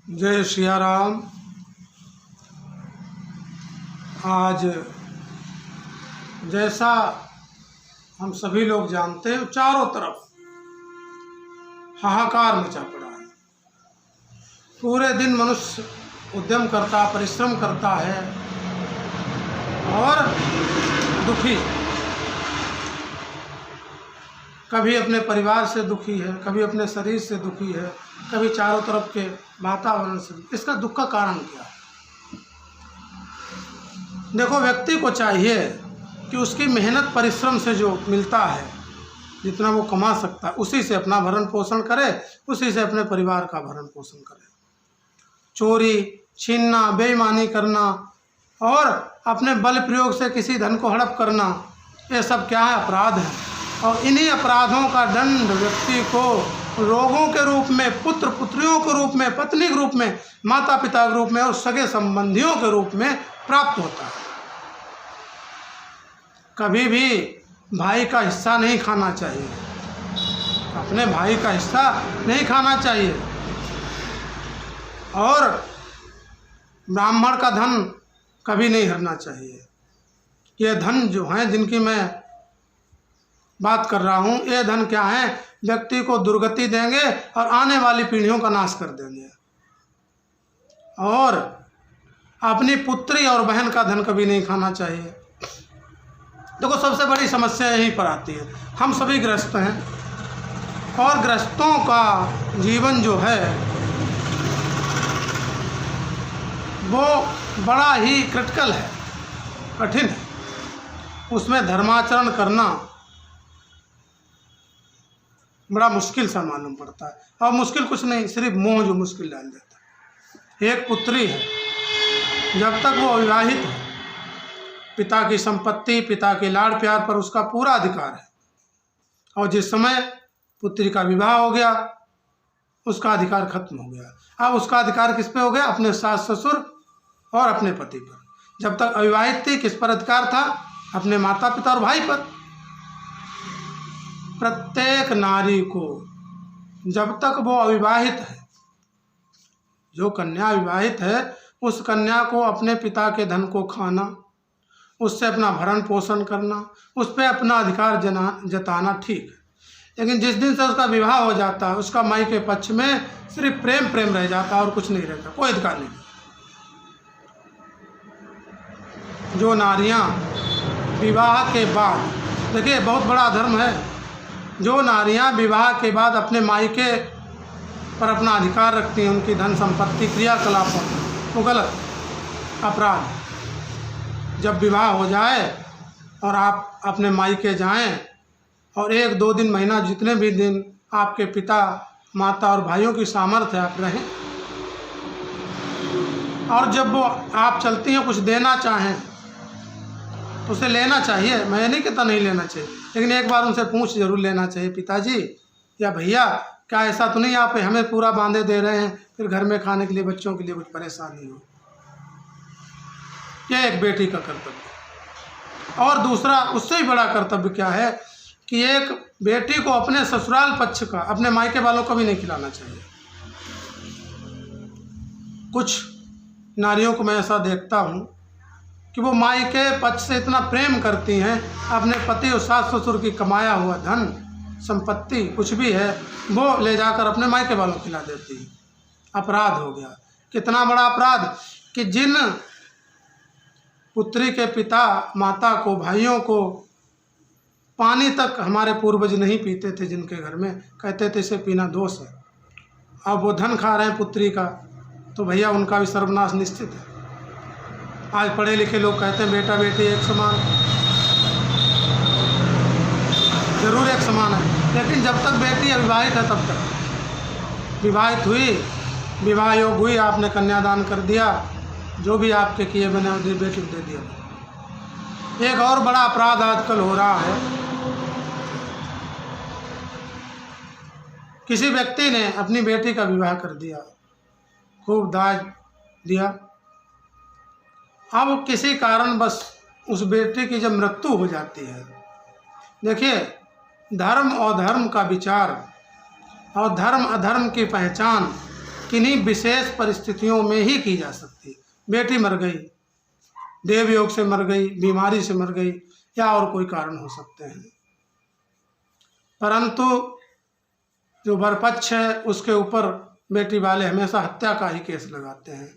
जय सिया राम। आज जैसा हम सभी लोग जानते हैं, चारों तरफ हाहाकार मचा पड़ा है। पूरे दिन मनुष्य उद्यम करता, परिश्रम करता है और दुखी, कभी अपने परिवार से दुखी है, कभी अपने शरीर से दुखी है, कभी चारों तरफ के वातावरण से। इसका दुख का कारण क्या है? देखो, व्यक्ति को चाहिए कि उसकी मेहनत परिश्रम से जो मिलता है, जितना वो कमा सकता है, उसी से अपना भरण पोषण करे, उसी से अपने परिवार का भरण पोषण करे। चोरी, छीनना, बेईमानी करना और अपने बल प्रयोग से किसी धन को हड़प करना, ये सब क्या है? अपराध है। और इन्हीं अपराधों का दंड व्यक्ति को लोगों के रूप में, पुत्र पुत्रियों के रूप में, पत्नी के रूप में, माता पिता के रूप में और सगे संबंधियों के रूप में प्राप्त होता है। कभी भी भाई का हिस्सा नहीं खाना चाहिए, अपने भाई का हिस्सा नहीं खाना चाहिए। और ब्राह्मण का धन कभी नहीं हरना चाहिए। ये धन जो हैं, जिनकी मैं बात कर रहा हूँ, ये धन क्या है? व्यक्ति को दुर्गति देंगे और आने वाली पीढ़ियों का नाश कर देंगे। और अपनी पुत्री और बहन का धन कभी नहीं खाना चाहिए। देखो, सबसे बड़ी समस्या यहीं पर आती है। हम सभी ग्रस्त हैं और ग्रस्तों का जीवन जो है वो बड़ा ही क्रिटिकल है, कठिन है। उसमें धर्माचरण करना बड़ा मुश्किल सा मालूम पड़ता है। और मुश्किल कुछ नहीं, सिर्फ मोह जो मुश्किल डाल देता है। एक पुत्री है, जब तक वो अविवाहित है, पिता की संपत्ति, पिता के लाड़ प्यार पर उसका पूरा अधिकार है। और जिस समय पुत्री का विवाह हो गया, उसका अधिकार खत्म हो गया। अब उसका अधिकार किस पे हो गया? अपने सास ससुर और अपने पति पर। जब तक अविवाहित थी, किस पर अधिकार था? अपने माता पिता और भाई पर। प्रत्येक नारी को जब तक वो अविवाहित है, जो कन्या विवाहित है, उस कन्या को अपने पिता के धन को खाना, उससे अपना भरण पोषण करना, उस पर अपना अधिकार जताना ठीक है। लेकिन जिस दिन से उसका विवाह हो जाता है, उसका माई के पक्ष में सिर्फ प्रेम प्रेम रह जाता है और कुछ नहीं रहता, कोई अधिकार नहीं। जो नारियां विवाह के बाद, देखिए बहुत बड़ा धर्म है, जो नारियां विवाह के बाद अपने मायके पर अपना अधिकार रखती हैं, उनकी धन संपत्ति, क्रियाकलाप, वो गलत, अपराध। जब विवाह हो जाए और आप अपने मायके जाएं और 1-2 दिन, महीना, जितने भी दिन आपके पिता, माता और भाइयों की सामर्थ्य आप रहें, और जब वो आप चलती हैं कुछ देना चाहें तो उसे लेना चाहिए। मैं नहीं कहता नहीं लेना चाहिए, लेकिन एक बार उनसे पूछ जरूर लेना चाहिए, पिताजी या भैया, क्या ऐसा तो नहीं आप हमें पूरा बांधे दे रहे हैं, फिर घर में खाने के लिए, बच्चों के लिए कुछ परेशानी हो। यह एक बेटी का कर्तव्य। और दूसरा, उससे भी बड़ा कर्तव्य क्या है कि एक बेटी को अपने ससुराल पक्ष का, अपने मायके वालों को भी नहीं खिलाना चाहिए। कुछ नारियों को मैं ऐसा देखता हूँ कि वो मायके पक्ष से इतना प्रेम करती हैं, अपने पति और सास ससुर की कमाया हुआ धन संपत्ति कुछ भी है, वो ले जाकर अपने मायके वालों को खिला देती है। अपराध हो गया। कितना बड़ा अपराध कि जिन पुत्री के पिता, माता को, भाइयों को पानी तक हमारे पूर्वज नहीं पीते थे, जिनके घर में कहते थे इसे पीना दोष है, अब वो धन खा रहे हैं पुत्री का, तो भैया उनका भी सर्वनाश निश्चित है। आज पढ़े लिखे लोग कहते हैं बेटा बेटी एक समान, जरूर एक समान है, लेकिन जब तक बेटी अविवाहित है तब तक। विवाहित हुई, विवाह योग हुई, आपने कन्यादान कर दिया, जो भी आपके किए बने बेटी को दे दिया। एक और बड़ा अपराध आजकल हो रहा है, किसी व्यक्ति ने अपनी बेटी का विवाह कर दिया, खूब दाज दिया, अब किसी कारण बस उस बेटी की जब मृत्यु हो जाती है, देखिए धर्म और धर्म का विचार और धर्म अधर्म की पहचान किन्हीं विशेष परिस्थितियों में ही की जा सकती है। बेटी मर गई, देव योग से मर गई, बीमारी से मर गई, या और कोई कारण हो सकते हैं। परंतु जो वरपक्ष है उसके ऊपर बेटी वाले हमेशा हत्या का ही केस लगाते हैं।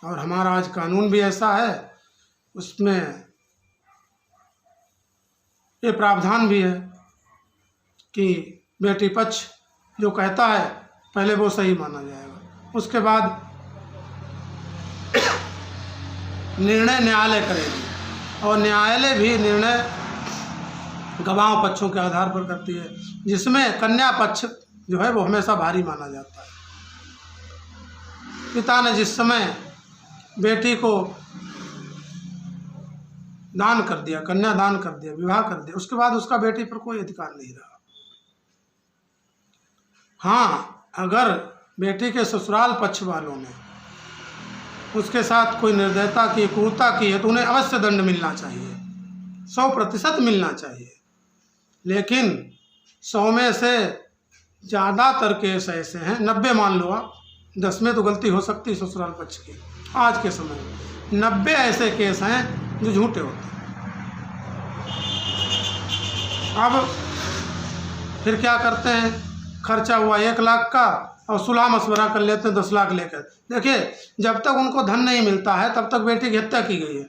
और हमारा आज कानून भी ऐसा है, उसमें ये प्रावधान भी है कि बेटी पक्ष जो कहता है पहले वो सही माना जाएगा, उसके बाद निर्णय न्यायालय करेगी। और न्यायालय भी निर्णय गवाह पक्षों के आधार पर करती है, जिसमें कन्या पक्ष जो है वो हमेशा भारी माना जाता है। पिता ने जिस समय बेटी को दान कर दिया, कन्या दान कर दिया, विवाह कर दिया, उसके बाद उसका बेटी पर कोई अधिकार नहीं रहा। हाँ, अगर बेटी के ससुराल पक्ष वालों ने उसके साथ कोई निर्दयता की, क्रूरता की है तो उन्हें अवश्य दंड मिलना चाहिए, 100% मिलना चाहिए। लेकिन 100 में से ज़्यादातर केस ऐसे हैं, 90 मान लो आप, 10 में तो गलती हो सकती है ससुराल पक्ष की। आज के समय में 90 ऐसे केस हैं जो झूठे होते हैं। अब फिर क्या करते हैं, खर्चा हुआ 1 लाख का और सुलह मशवरा कर लेते हैं 10 लाख लेकर। देखिए, जब तक उनको धन नहीं मिलता है तब तक बेटी की हत्या की गई है।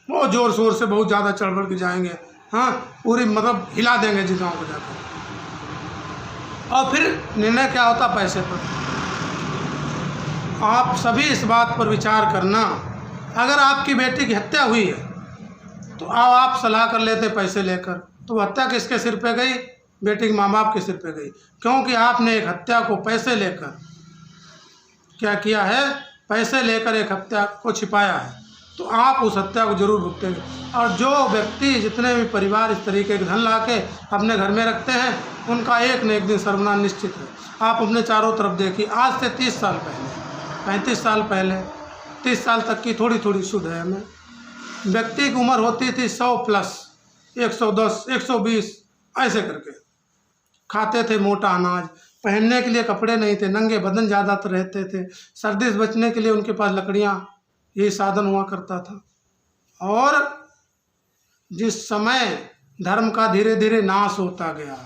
वो ज़ोर शोर से बहुत ज़्यादा चढ़ बढ़ के जाएंगे, हाँ, पूरी मतलब हिला देंगे जिताओं को जाकर। और फिर निर्णय क्या होता, पैसे पर। आप सभी इस बात पर विचार करना, अगर आपकी बेटी की हत्या हुई है तो आप सलाह कर लेते पैसे लेकर, तो हत्या किसके सिर पे गई? बेटी के माँ बाप के सिर पे गई, क्योंकि आपने एक हत्या को पैसे लेकर क्या किया है, पैसे लेकर एक हत्या को छिपाया है, तो आप उस हत्या को जरूर भुगतेंगे। और जो व्यक्ति, जितने भी परिवार इस तरीके के धन लाके अपने घर में रखते हैं, उनका एक न एक दिन सर्वनाश निश्चित है। आप अपने चारों तरफ देखिए, आज से 30 साल पहले, 35 साल पहले, 30 साल तक की थोड़ी थोड़ी सुध है हमें, व्यक्ति की उम्र होती थी 100+, 110, 120 ऐसे करके। खाते थे मोटा अनाज, पहनने के लिए कपड़े नहीं थे, नंगे बदन ज़्यादातर रहते थे, सर्दी से बचने के लिए उनके पास लकड़ियाँ, यही साधन हुआ करता था। और जिस समय धर्म का धीरे धीरे नाश होता गया,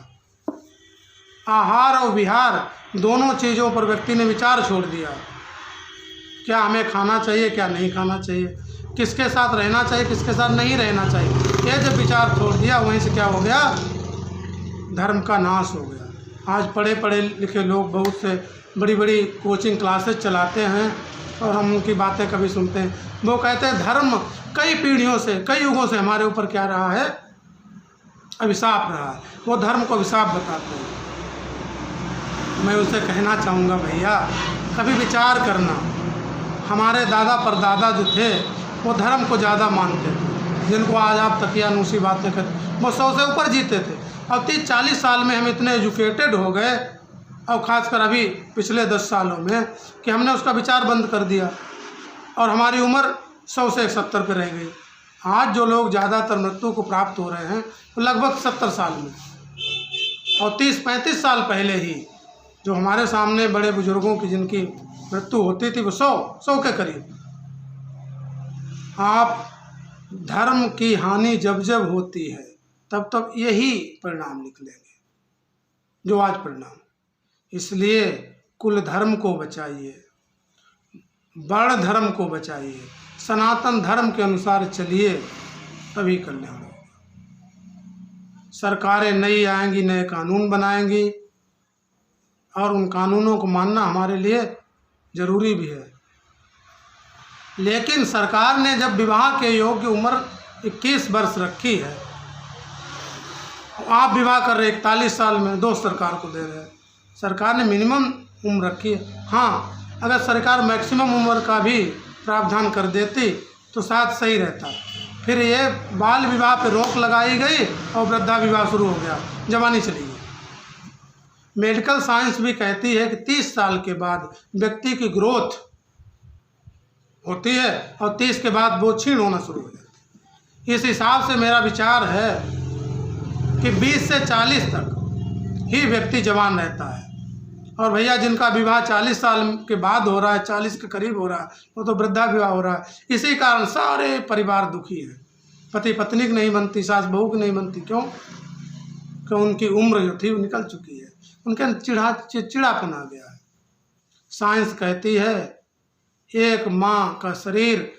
आहार और विहार दोनों चीज़ों पर व्यक्ति ने विचार छोड़ दिया, क्या हमें खाना चाहिए, क्या नहीं खाना चाहिए, किसके साथ रहना चाहिए, किसके साथ नहीं रहना चाहिए, ये जब विचार छोड़ दिया, वहीं से क्या हो गया, धर्म का नाश हो गया। आज पढ़े पढ़े लिखे लोग बहुत से बड़ी बड़ी कोचिंग क्लासेस चलाते हैं और हम उनकी बातें कभी सुनते हैं, वो कहते हैं धर्म कई पीढ़ियों से, कई युगों से हमारे ऊपर क्या रहा है, अभिशाप रहा है। वो धर्म को अभिशाप बताते हैं। मैं उनसे कहना चाहूँगा, भैया कभी विचार करना, हमारे दादा परदादा जो थे वो धर्म को ज़्यादा मानते थे, जिनको आज आप तकियानूसी बातें करते, वो 100 से ऊपर जीते थे। अब 30-40 साल में हम इतने एजुकेटेड हो गए, और ख़ासकर अभी पिछले 10 सालों में, कि हमने उसका विचार बंद कर दिया और हमारी उम्र 100 से 70 पे रह गई। आज जो लोग ज़्यादातर मृत्यु को प्राप्त हो रहे हैं वो लगभग 70 साल में, और 30-35 साल पहले ही जो हमारे सामने बड़े बुजुर्गों की जिनकी मृत्यु होती थी वो 100 के करीब। आप धर्म की हानि जब जब होती है तब तब यही परिणाम निकलेंगे जो आज परिणाम। इसलिए कुल धर्म को बचाइए, वर्ण धर्म को बचाइए, सनातन धर्म के अनुसार चलिए, तभी कल्याण होगा। सरकारें नई आएंगी, नए कानून बनाएंगी, और उन कानूनों को मानना हमारे लिए ज़रूरी भी है। लेकिन सरकार ने जब विवाह के योग्य उम्र 21 वर्ष रखी है, आप विवाह कर रहे 41 साल में, दोष सरकार को दे रहे हैं। सरकार ने मिनिमम उम्र रखी है। हाँ, अगर सरकार मैक्सिमम उम्र का भी प्रावधान कर देती तो शायद सही रहता। फिर ये बाल विवाह पे रोक लगाई गई और वृद्धा विवाह शुरू हो गया, जवानी चली गई। मेडिकल साइंस भी कहती है कि 30 साल के बाद व्यक्ति की ग्रोथ होती है और 30 के बाद वो क्षीण होना शुरू हो जाती है। इस हिसाब से मेरा विचार है कि 20 से 40 तक ही व्यक्ति जवान रहता है, और भैया जिनका विवाह 40 साल के बाद हो रहा है, 40 के करीब हो रहा है, वो तो वृद्धा विवाह हो रहा है। इसी कारण सारे परिवार दुखी हैं। पति पत्नी की नहीं बनती, सास बहू की नहीं बनती। क्यों? क्यों? उनकी उम्र जो थी वो निकल चुकी है, उनके चिड़चिड़ापन आ गया है। साइंस कहती है एक माँ का शरीर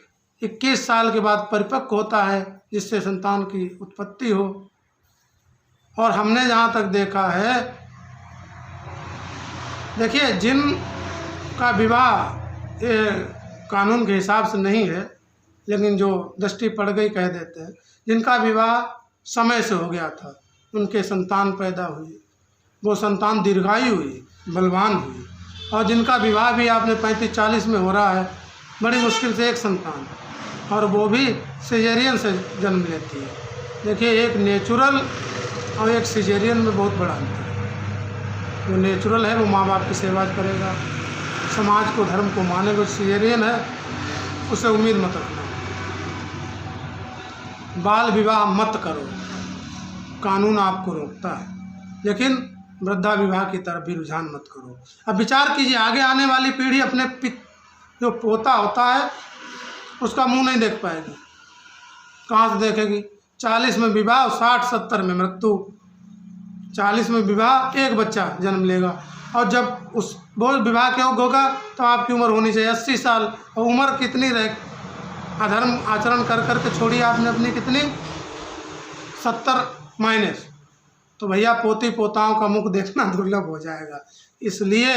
21 साल के बाद परिपक्व होता है, जिससे संतान की उत्पत्ति हो। और हमने जहाँ तक देखा है, देखिए जिनका विवाह ये कानून के हिसाब से नहीं है, लेकिन जो दृष्टि पड़ गई कह देते हैं, जिनका विवाह समय से हो गया था, उनके संतान पैदा हुई, वो संतान दीर्घायु हुई, बलवान हुई। और जिनका विवाह भी आपने 35-40 में हो रहा है, बड़ी मुश्किल से एक संतान, और वो भी सिजेरियन से जन्म लेती है। देखिए एक नेचुरल और एक सिजेरियन में बहुत बड़ा अंतर है। जो नेचुरल है वो माँ बाप की सेवा करेगा, समाज को धर्म को मानेगा। सिजेरियन है उसे उम्मीद मत रखना। बाल विवाह मत करो, कानून आपको रोकता है, लेकिन वृद्धा विवाह की तरफ भी रुझान मत करो। अब विचार कीजिए, आगे आने वाली पीढ़ी अपने जो पोता होता है उसका मुंह नहीं देख पाएगी। कहाँ से देखेगी? 40 में विवाह, 60-70 में मृत्यु। 40 में विवाह, एक बच्चा जन्म लेगा, और जब उस वो विवाह के योग्य होगा तो आपकी उम्र होनी चाहिए 80 साल। और उम्र कितनी रहे? अधर्म आचरण कर करके छोड़िए आपने अपनी कितनी, 70 माइनस। तो भैया पोती पोताओं का मुख देखना दुर्लभ हो जाएगा। इसलिए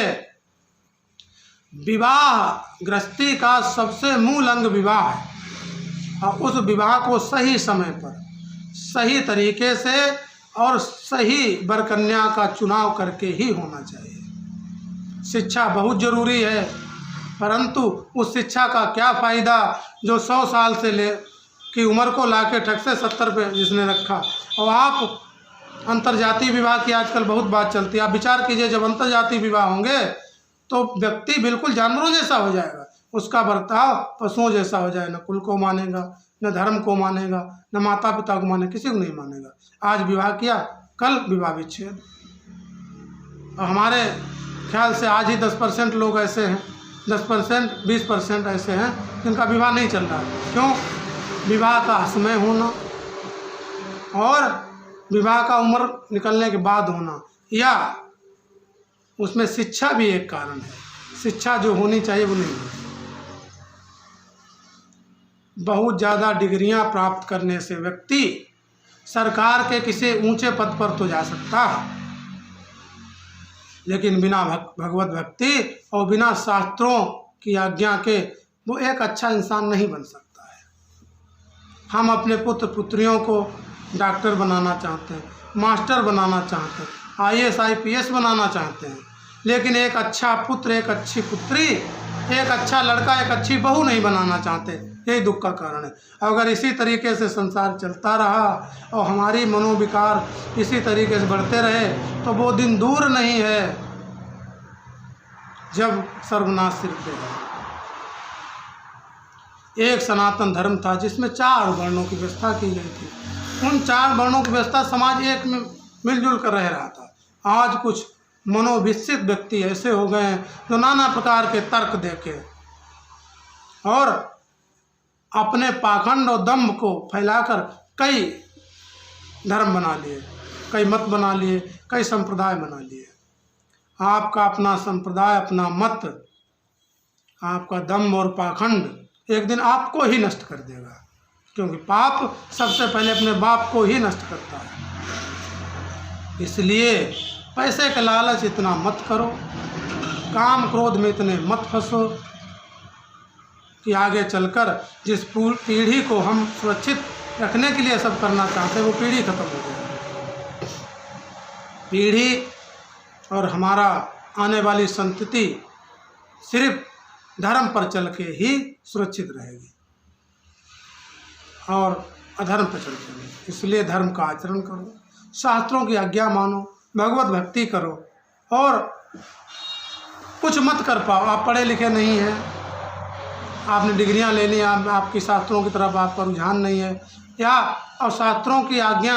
विवाह गृहस्थी का सबसे मूल अंग विवाह है, और उस विवाह को सही समय पर, सही तरीके से और सही वर कन्या का चुनाव करके ही होना चाहिए। शिक्षा बहुत ज़रूरी है, परंतु उस शिक्षा का क्या फ़ायदा जो 100 साल से ले की उम्र को लाके ठग से 70 पे जिसने रखा। और आप अंतर्जातीय विवाह की आजकल बहुत बात चलती है। आप विचार कीजिए, जब अंतर्जातीय विवाह होंगे तो व्यक्ति बिल्कुल जानवरों जैसा हो जाएगा, उसका बर्ताव पशुओं जैसा हो जाएगा। न कुल को मानेगा, न धर्म को मानेगा, न माता पिता को मानेगा, किसी को नहीं मानेगा। आज विवाह किया, कल विवाह विच्छेद। और हमारे ख्याल से आज ही 10% लोग ऐसे हैं, 10% 20% ऐसे हैं जिनका विवाह नहीं चल रहा। क्यों? विवाह का असमय होना और विवाह का उम्र निकलने के बाद होना, या उसमें शिक्षा भी एक कारण है। शिक्षा जो होनी चाहिए वो नहीं होती। बहुत ज़्यादा डिग्रियां प्राप्त करने से व्यक्ति सरकार के किसी ऊंचे पद पर तो जा सकता है, लेकिन बिना भगवत भक्ति और बिना शास्त्रों की आज्ञा के वो एक अच्छा इंसान नहीं बन सकता है। हम अपने पुत्र पुत्रियों को डॉक्टर बनाना चाहते हैं, मास्टर बनाना चाहते हैं, IAS IPS बनाना चाहते हैं, लेकिन एक अच्छा पुत्र, एक अच्छी पुत्री, एक अच्छा लड़का, एक अच्छी बहू नहीं बनाना चाहते। यही दुख का कारण है। अगर इसी तरीके से संसार चलता रहा और हमारी मनोविकार इसी तरीके से बढ़ते रहे तो वो दिन दूर नहीं है जब सर्वनाश सिर पे है। एक सनातन धर्म था जिसमें 4 वर्णों की व्यवस्था की गई थी। उन 4 वर्णों की व्यवस्था समाज एक में मिलजुल कर रह रहा था। आज कुछ मनोविकसित व्यक्ति ऐसे हो गए हैं जो नाना प्रकार के तर्क देके और अपने पाखंड और दम्भ को फैलाकर कई धर्म बना लिए, कई मत बना लिए, कई संप्रदाय बना लिए। आपका अपना संप्रदाय, अपना मत, आपका दम्भ और पाखंड एक दिन आपको ही नष्ट कर देगा, क्योंकि पाप सबसे पहले अपने बाप को ही नष्ट करता है। इसलिए पैसे का लालच इतना मत करो, काम क्रोध में इतने मत फंसो कि आगे चलकर जिस पीढ़ी को हम सुरक्षित रखने के लिए सब करना चाहते हैं वो पीढ़ी खत्म हो जाए। पीढ़ी और हमारा आने वाली संतति सिर्फ धर्म पर चल के ही सुरक्षित रहेगी और अधर्म पर चल के नहीं। इसलिए धर्म का आचरण करो, शास्त्रों की आज्ञा मानो, भगवत भक्ति करो। और कुछ मत कर पाओ, आप पढ़े लिखे नहीं हैं, आपने डिग्रियां ले ली, आपकी शास्त्रों की तरफ आपका रुझान नहीं है, या और शास्त्रों की आज्ञा,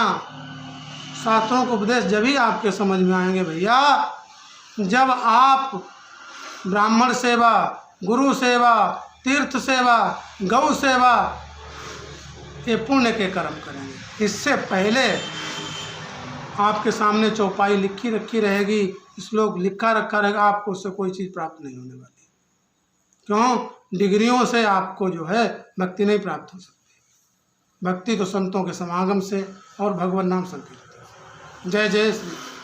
शास्त्रों के उपदेश जब ही आपके समझ में आएंगे भैया जब आप ब्राह्मण सेवा, गुरु सेवा, तीर्थ सेवा, गौ सेवा, ये पुण्य के कर्म करेंगे। इससे पहले आपके सामने चौपाई लिखी रखी रहेगी, श्लोक लिखा रखा रहेगा, आपको उससे कोई चीज़ प्राप्त नहीं होने वाली। क्यों? डिग्रियों से आपको जो है भक्ति नहीं प्राप्त हो सकती। भक्ति तो संतों के समागम से और भगवान नाम संकीर्तन। जय जय श्री